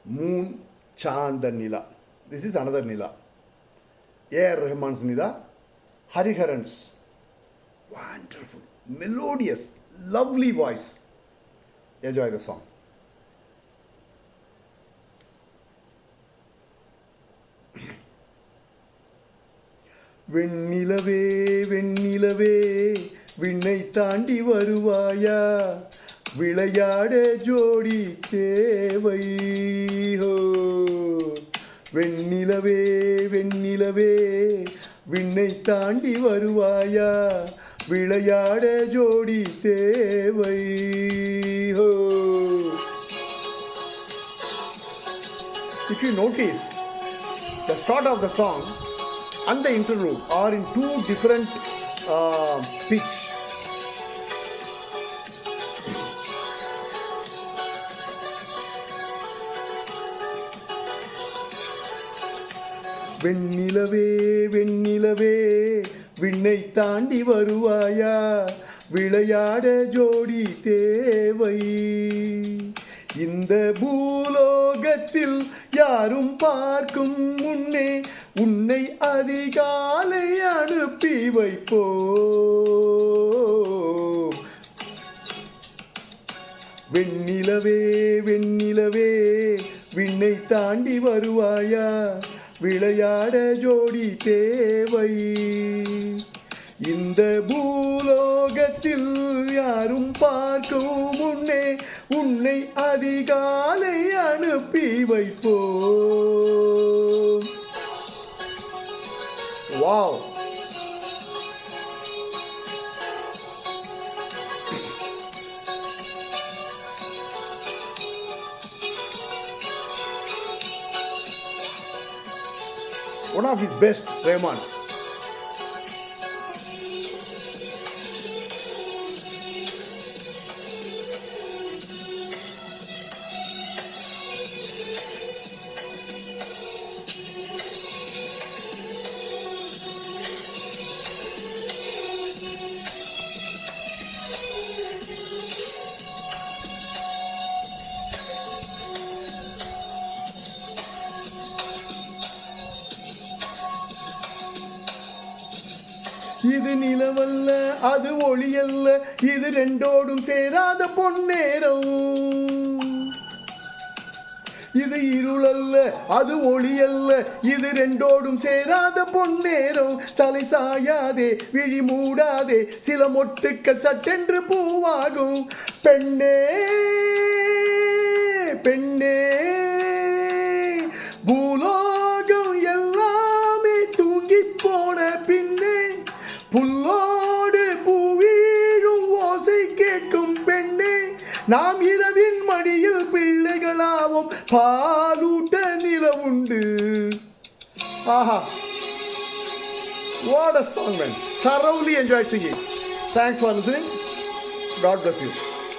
Moon, Chand and Nila. This is another Nila. A.R. Rahman's Nila. Hariharan's. Wonderful, melodious, lovely voice. Enjoy the song. வெண்ணிலவே வெண்ணிலவே விண்ணை தாண்டி வருவாயா விளையாட ஜோடி தேவை ஹோ வெண்ணிலவே வெண்ணிலவே விண்ணை தாண்டி வருவாயா விளையாட ஜோடி தேவை ஹோ. If you notice, the start of the song and the interlude are in two different pitch. வெண்ணிலவே வெண்ணிலவே விண்ணை தாண்டி வருவாயா விளையாட ஜோடி தேவை இந்த பூலோகத்தில் யாரும் பார்க்கும் முன்னே உன்னை அதிகாலை அனுப்பி வைப்போ வெண்ணிலவே வெண்ணிலவே விண்ணை தாண்டி வருவாயா விளையாட ஜோடி தேவை இந்த பூலோகத்தில் யாரும் பார்க்கும் முன்னே உன்னை அதிகாலை அனுப்பி வைப்போ. Wow. One of his best Rahmans. இது நிலவல்ல அது ஒளியல்ல இது ரெண்டோடும் சேராத பொன்னேரம் இது இருளல்ல அது ஒளியல்ல இது ரெண்டோடும் சேராத பொன்னேரம் தலை சாயாதே விழி மூடாதே சில மொட்டுக்கள் சட்டென்று பூவாகும் பெண்ணே பெண்ணே பூலோகம் எல்லாமே தூங்கி போன பின்னே புல்லோடு பூவீழும் ஓசை கேட்கும் பெண்ணே நாம் இரவின் மடியில் பிள்ளைகளாவும் பாலூட்ட நிலவுண்டு. ஆஹா, what a song, man. Thoroughly enjoyed singing. Thanks for listening. God bless you.